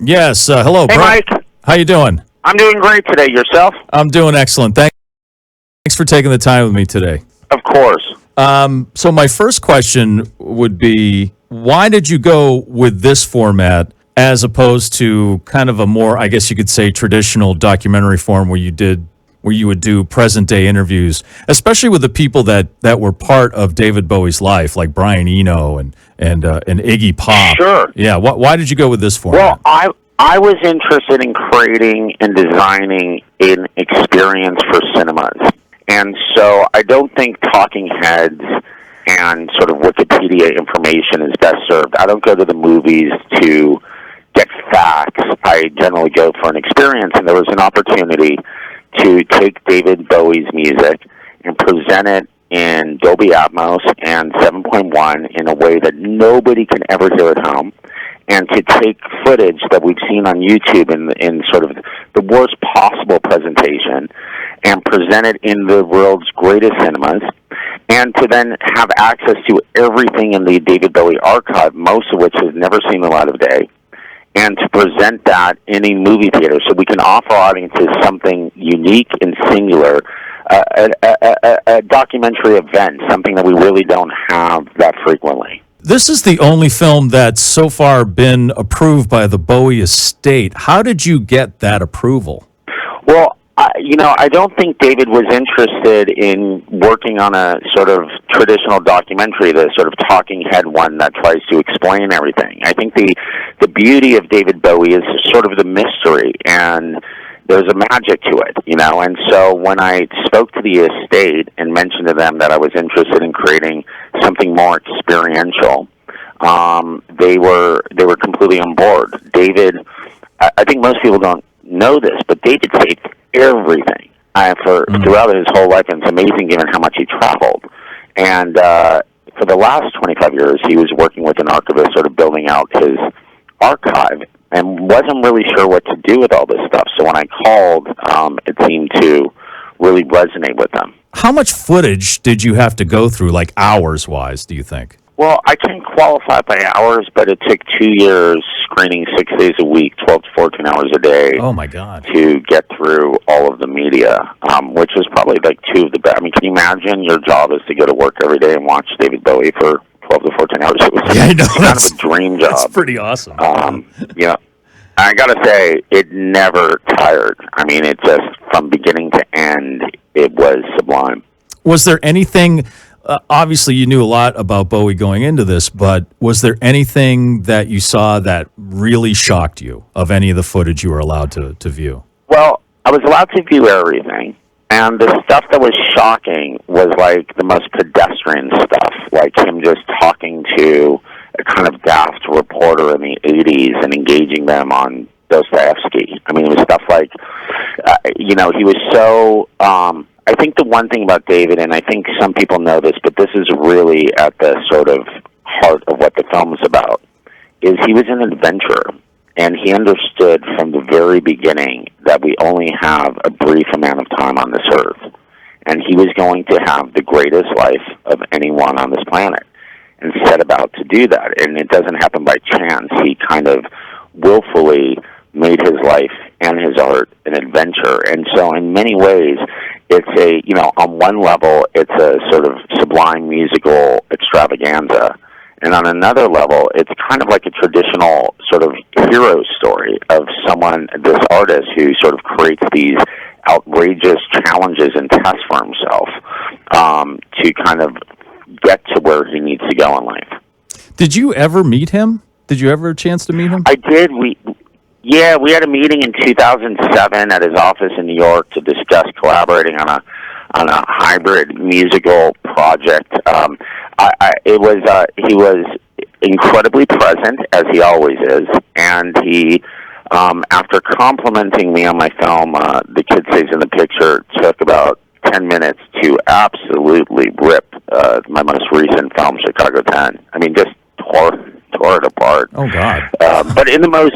Yes. Hello, Hey, Brian. Mike. How you doing? I'm doing great today. Yourself? I'm doing excellent. Thanks for taking the time with me today. Of course. So my first question would be, why did you go with this format as opposed to kind of a more, I guess you could say, traditional documentary form where you would do present day interviews, especially with the people that were part of David Bowie's life, like Brian Eno and Iggy Pop. Sure. Yeah. Why did you go with this format? Well, I was interested in creating and designing an experience for cinemas. And so I don't think talking heads and sort of Wikipedia information is best served. I don't go to the movies to get facts. I generally go for an experience, and there was an opportunity to take David Bowie's music and present it in Dolby Atmos and 7.1 in a way that nobody can ever hear at home, and to take footage that we've seen on YouTube in sort of the worst possible presentation and present it in the world's greatest cinemas, and to then have access to everything in the David Bowie archive, most of which has never seen the light of day, and to present that in a movie theater so we can offer audiences something unique and singular, a documentary event, something that we really don't have that frequently. This is the only film that's so far been approved by the Bowie estate. How did you get that approval? Well, I don't think David was interested in working on a sort of traditional documentary, the sort of talking head one that tries to explain everything. I think the beauty of David Bowie is sort of the mystery, and there's a magic to it, And so when I spoke to the estate and mentioned to them that I was interested in creating something more experiential, they were completely on board. David, I think most people don't know this, but David taped everything throughout his whole life, and it's amazing given how much he traveled. And for the last 25 years, he was working with an archivist, sort of building out his archive, and wasn't really sure what to do with all this stuff. So when I called, it seemed to really resonate with them. How much footage did you have to go through, like hours-wise, do you think? Well, I can't qualify by hours, but it took 2 years screening 6 days a week, 12 to 14 hours a day. Oh, my God. To get through all of the media, which was probably like two of the best. I mean, can you imagine your job is to go to work every day and watch David Bowie for 12 to 14 hours? It was kind of a dream job. That's pretty awesome. I got to say, it never tired. I mean, it just, from beginning to end, it was sublime. Was there anything... obviously, you knew a lot about Bowie going into this, but was there anything that you saw that really shocked you of any of the footage you were allowed to view? Well, I was allowed to view everything, and the stuff that was shocking was like the most pedestrian stuff, like him just talking to a kind of daft reporter in the 80s and engaging them on Dostoevsky. I mean, it was stuff like, he was so... I think the one thing about David, and I think some people know this, but this is really at the sort of heart of what the film is about, is he was an adventurer, and he understood from the very beginning that we only have a brief amount of time on this earth, and he was going to have the greatest life of anyone on this planet, and set about to do that. And it doesn't happen by chance. He kind of willfully made his life and his art an adventure. And so in many ways, it's on one level, it's a sort of sublime musical extravaganza. And on another level, it's kind of like a traditional sort of hero story of someone, this artist who sort of creates these outrageous challenges and tests for himself to kind of get to where he needs to go in life. Did you ever meet him? Did you ever have a chance to meet him? I did. We had a meeting in 2007 at his office in New York to discuss collaborating on a hybrid musical project. He was incredibly present, as he always is, and he, after complimenting me on my film, The Kid Stays in the Picture, took about 10 minutes to absolutely rip my most recent film, Chicago 10. I mean, just tore it apart. Oh, God. But in the most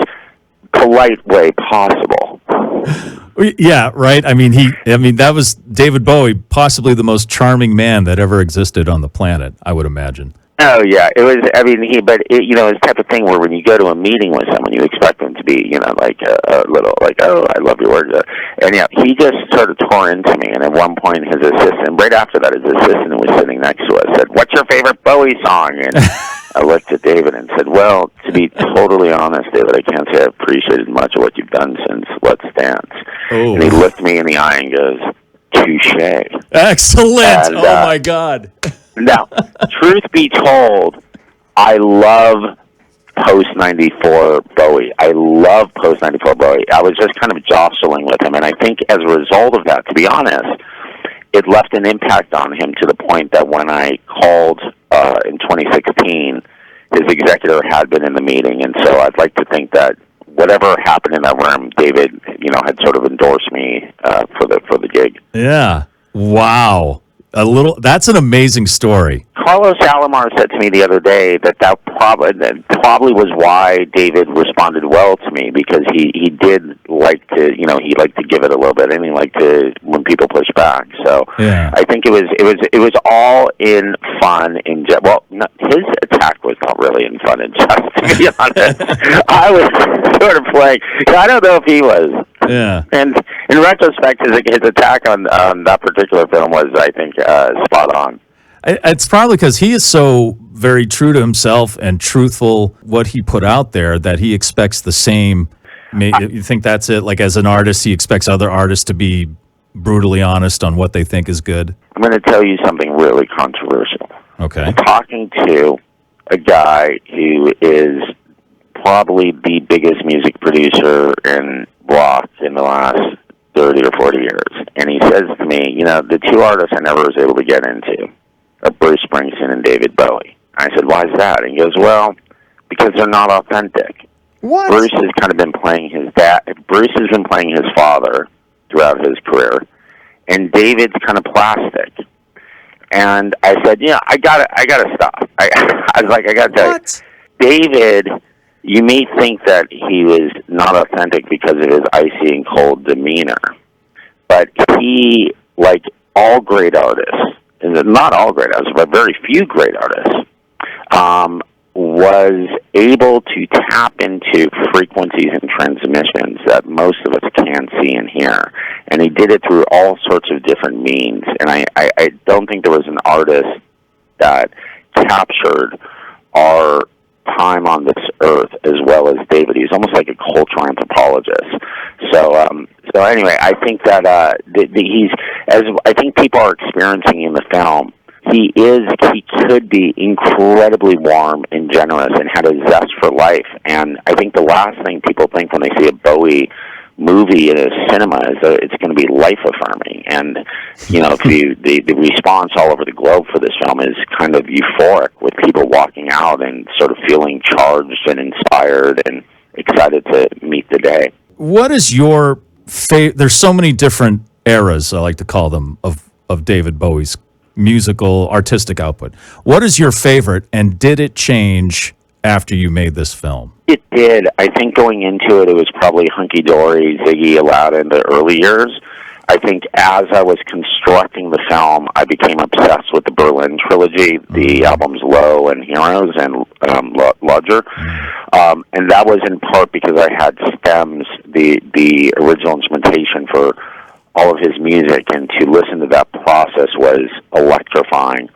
polite way possible. Yeah, right. I mean, that was David Bowie, possibly the most charming man that ever existed on the planet, I would imagine. Oh yeah, it was. I mean, it's the type of thing where when you go to a meeting with someone, you expect them to be, like a little, like, oh, I love your words, and yeah, he just sort of tore into me. And at one point, his assistant, right after that, his assistant who was sitting next to us, said, "What's your favorite Bowie song?" And I looked at David and said, "Well, to be totally honest, David, I can't say I've appreciated much of what you've done since Let's Dance." Oh. And he looked me in the eye and goes, "Touche." Excellent. And, oh my God. Now, truth be told, I love post-94 Bowie. I love post-94 Bowie. I was just kind of jostling with him, and I think as a result of that, to be honest, it left an impact on him to the point that when I called in 2016, his executor had been in the meeting, and so I'd like to think that whatever happened in that room, David, had sort of endorsed me for the gig. Yeah. Wow. That's an amazing story. Carlos Alomar said to me the other day that probably was why David responded well to me, because he did like to, he liked to give it a little bit, and he liked to when people push back. So yeah. I think it was all in fun. His attack was not really in fun and jest, to be honest. I was sort of playing. I don't know if he was. Yeah. And in retrospect, his attack on that particular film was, I think, spot on. It's probably because he is so very true to himself and truthful what he put out there that he expects the same. You think that's it? Like, as an artist, he expects other artists to be brutally honest on what they think is good? I'm going to tell you something really controversial. Okay. I'm talking to a guy who is probably the biggest music producer in rock in the last 30 or 40 years. And he says to me, the two artists I never was able to get into are Bruce Springsteen and David Bowie. I said, why is that? And he goes, well, because they're not authentic. What? Bruce has kind of been playing his dad. Bruce has been playing his father throughout his career, and David's kind of plastic. And I said, I gotta stop. I was like, I gotta tell you, David, you may think that he was not authentic because of his icy and cold demeanor, but he, like all great artists, and not all great artists, but very few great artists, was able to tap into frequencies and transmissions that most of us can't see and hear. And he did it through all sorts of different means. And I don't think there was an artist that captured our time on this earth as well as David. He's almost like a cultural anthropologist. So anyway, I think that he's, as I think people are experiencing in the film, he could be incredibly warm and generous and had a zest for life. And I think the last thing people think when they see a Bowie movie in a cinema is that it's going to be life-affirming. And, the response all over the globe for this film is kind of euphoric, with people walking out and sort of feeling charged and inspired and excited to meet the day. What is your favorite? There's so many different eras, I like to call them, of David Bowie's musical, artistic output. What is your favorite, and did it change after you made this film? It did. I think going into it, it was probably Hunky Dory, Ziggy, Aladdin, the early years. I think as I was constructing the film, I became obsessed with the Berlin trilogy, the albums Low and Heroes and Lodger. And that was in part because I had stems, the original instrumentation for all of his music, and to listen to that process was electrifying.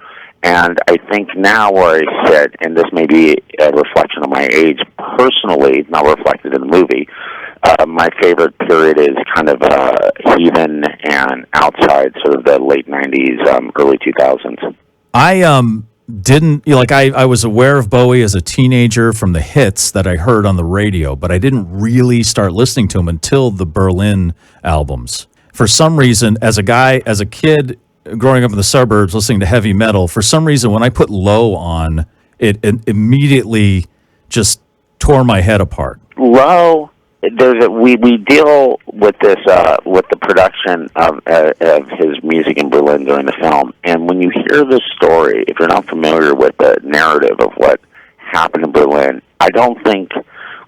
And I think now where I sit, and this may be a reflection of my age personally, not reflected in the movie, my favorite period is kind of Heathen and Outside, sort of the late 90s, early 2000s. I didn't, I was aware of Bowie as a teenager from the hits that I heard on the radio, but I didn't really start listening to him until the Berlin albums. For some reason, as a kid growing up in the suburbs listening to heavy metal, for some reason when I put Low on, it immediately just tore my head apart. Low, we deal with this with the production of his music in Berlin during the film, and when you hear the story, if you're not familiar with the narrative of what happened in Berlin, I don't think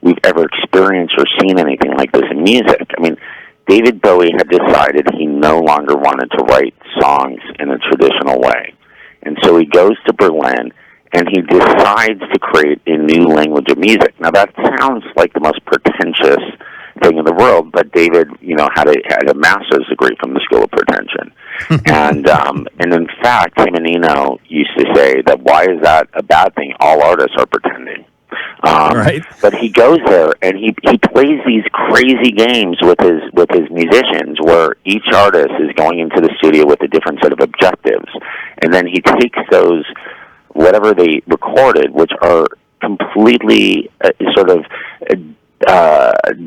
we've ever experienced or seen anything like this in music. I mean, David Bowie had decided he no longer wanted to write songs in a traditional way. And so he goes to Berlin and he decides to create a new language of music. Now, that sounds like the most pretentious thing in the world, but David, had a master's degree from the School of Pretension. And in fact, him and Eno used to say that, why is that a bad thing? All artists are pretending. Right. But he goes there and he plays these crazy games with his musicians, where each artist is going into the studio with a different set of objectives, and then he takes those, whatever they recorded, which are completely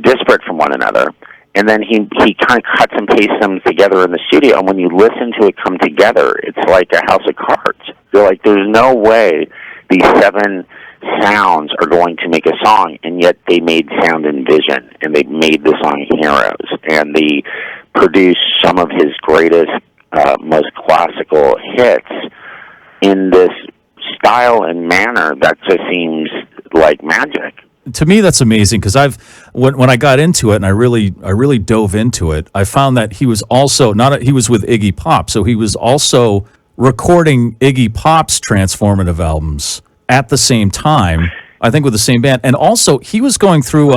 disparate from one another, and then he kind of cuts and pastes them together in the studio. And when you listen to it come together, it's like a house of cards. You're like, there's no way these 7 sounds are going to make a song, and yet they made Sound and Vision, and they made the song Heroes, and they produced some of his greatest, most classical hits in this style and manner that just seems like magic. To me, that's amazing, because when I got into it and I really dove into it, I found that he was also he was with Iggy Pop, so he was also recording Iggy Pop's transformative albums at the same time, I think with the same band. And also, he was going through,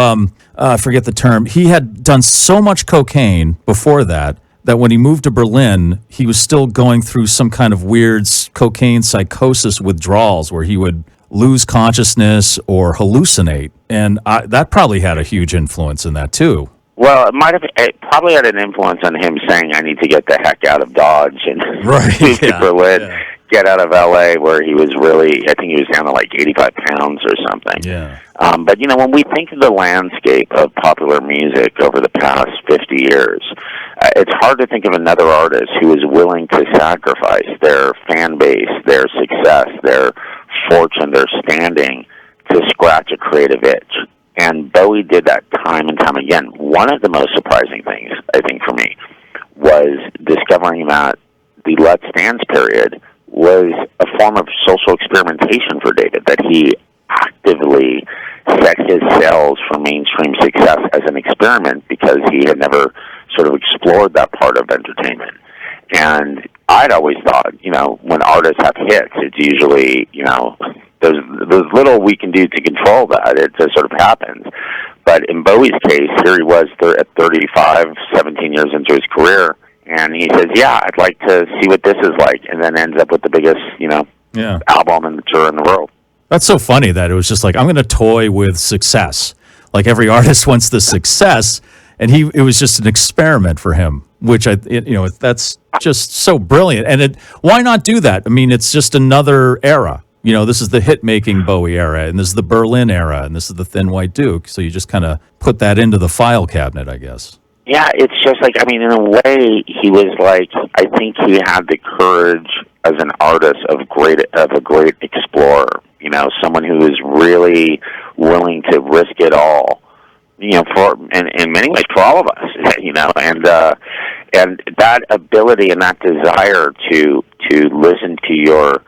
I forget the term, he had done so much cocaine before that when he moved to Berlin, he was still going through some kind of weird cocaine psychosis withdrawals where he would lose consciousness or hallucinate. And that probably had a huge influence in that, too. Well, it probably had an influence on him saying, I need to get the heck out of Dodge and move to Berlin. Yeah. Get out of L.A., where he was really, I think he was down to like 85 pounds or something. Yeah. But, when we think of the landscape of popular music over the past 50 years, it's hard to think of another artist who is willing to sacrifice their fan base, their success, their fortune, their standing to scratch a creative itch. And Bowie did that time and time again. One of the most surprising things, I think, for me, was discovering that the Let's Dance period was a form of social experimentation for David, that he actively set his sails for mainstream success as an experiment, because he had never sort of explored that part of entertainment. And I'd always thought, when artists have hits, it's usually, there's little we can do to control that. It just sort of happens. But in Bowie's case, here he was at 35, 17 years into his career, and he says, yeah, I'd like to see what this is like, and then ends up with the biggest, album and tour in the world. That's so funny that it was just like, I'm going to toy with success. Like every artist wants the success, and it was just an experiment for him, which that's just so brilliant. And why not do that? I mean, it's just another era. This is the hit-making Bowie era, and this is the Berlin era, and this is the Thin White Duke. So you just kind of put that into the file cabinet, I guess. Yeah, it's just like, in a way, he was like, I think he had the courage as an artist of a great explorer. Someone who is really willing to risk it all. In many ways, for all of us. And that ability and that desire to listen to your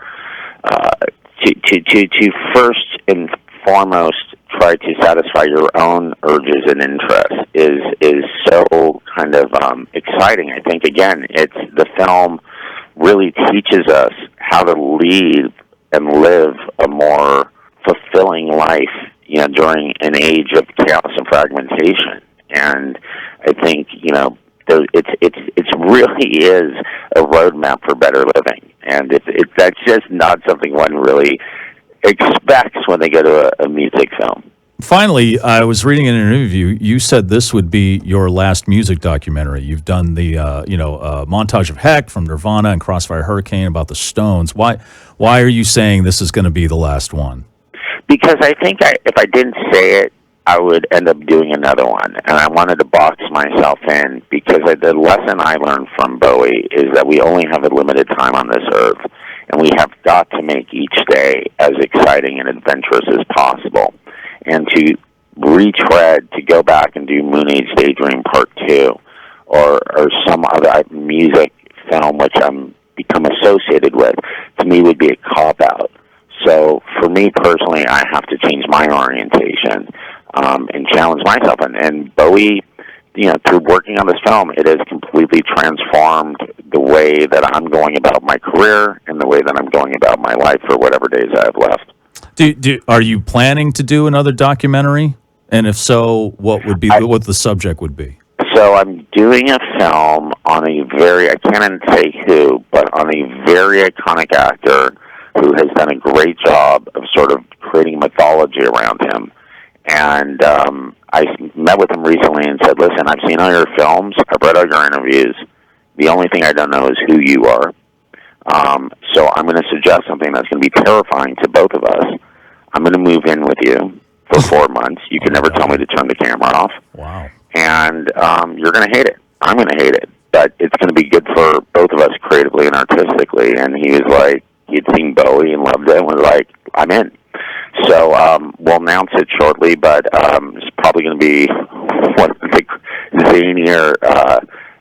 to first and foremost try to satisfy your own urges and interests is so kind of exciting. I think, again, the film really teaches us how to lead and live a more fulfilling life, during an age of chaos and fragmentation. And I think, it really is a roadmap for better living. And that's just not something one really expects when they go to a music film. Finally, I was reading in an interview, you said this would be your last music documentary. You've done the, Montage of Heck from Nirvana and Crossfire Hurricane about the Stones. Why are you saying this is going to be the last one? Because I think if I didn't say it, I would end up doing another one. And I wanted to box myself in, because the lesson I learned from Bowie is that we only have a limited time on this earth, and we have got to make each day as exciting and adventurous as possible. And to retread, to go back and do Moonage Daydream Part 2, or some other music film which I'm become associated with, to me would be a cop-out. So for me personally, I have to change my orientation and challenge myself. And Bowie through working on this film, it has completely transformed the way that I'm going about my career and the way that I'm going about my life for whatever days I have left. Are you planning to do another documentary? And if so, what would be what the subject would be? So I'm doing a film on I can't say who, but on a very iconic actor who has done a great job of sort of creating mythology around him. And I met with him recently and said, listen, I've seen all your films, I've read all your interviews. The only thing I don't know is who you are. So I'm going to suggest something that's going to be terrifying to both of us. I'm going to move in with you for 4 months. You can never tell me to turn the camera off. Wow. And you're going to hate it. I'm going to hate it. But it's going to be good for both of us creatively and artistically. And he was like, he'd seen Bowie and loved it and was like, I'm in. So we'll announce it shortly, but it's probably going to be one of the zanier.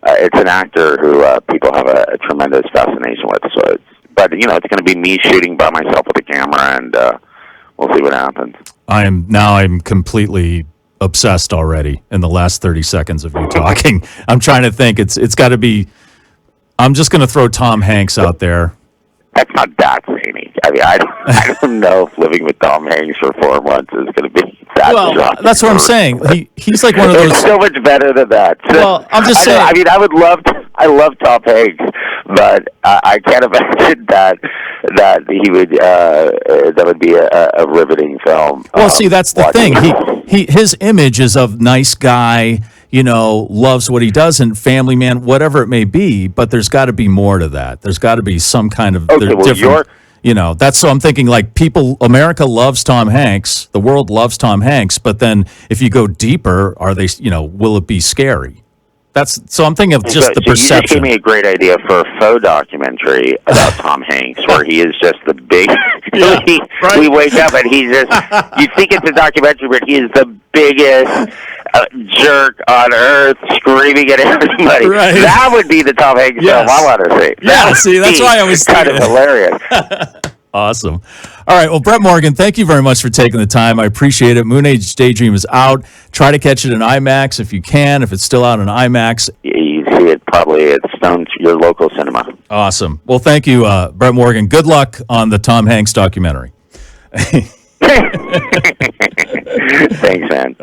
It's an actor who people have a tremendous fascination with. So but it's going to be me shooting by myself with a camera, and we'll see what happens. I'm completely obsessed already in the last 30 seconds of you talking. I'm trying to think. It's got to be. I'm just going to throw Tom Hanks out there. That's not that zany. I mean, I don't know if living with Tom Hanks for 4 months is going to be that. Well, that's what I'm saying. He's like one of those. It's so much better than that. So, well, I'm just saying. I mean, I love Tom Hanks, but I can't imagine that he would that would be a riveting film. Well, see, that's the thing. His image is of nice guy. Loves what he does and family man, whatever it may be, but there's got to be more to that. There's got to be some kind of different, that's so I'm thinking like America loves Tom Hanks, the world loves Tom Hanks, but then if you go deeper, are they, will it be scary? So I'm thinking of just the perception. You just gave me a great idea for a faux documentary about Tom Hanks, where he is just the big. Right. We wake up and he's just. You think it's a documentary, but he is the biggest jerk on earth, screaming at everybody. Right. That would be the Tom Hanks film I want to see. Yeah, see, that's why I was kind of hilarious. Awesome. All right. Well, Brett Morgan, thank you very much for taking the time. I appreciate it. Moonage Daydream is out. Try to catch it in IMAX if you can, if it's still out in IMAX. You see it probably at your local cinema. Awesome. Well, thank you, Brett Morgan. Good luck on the Tom Hanks documentary. Thanks, man.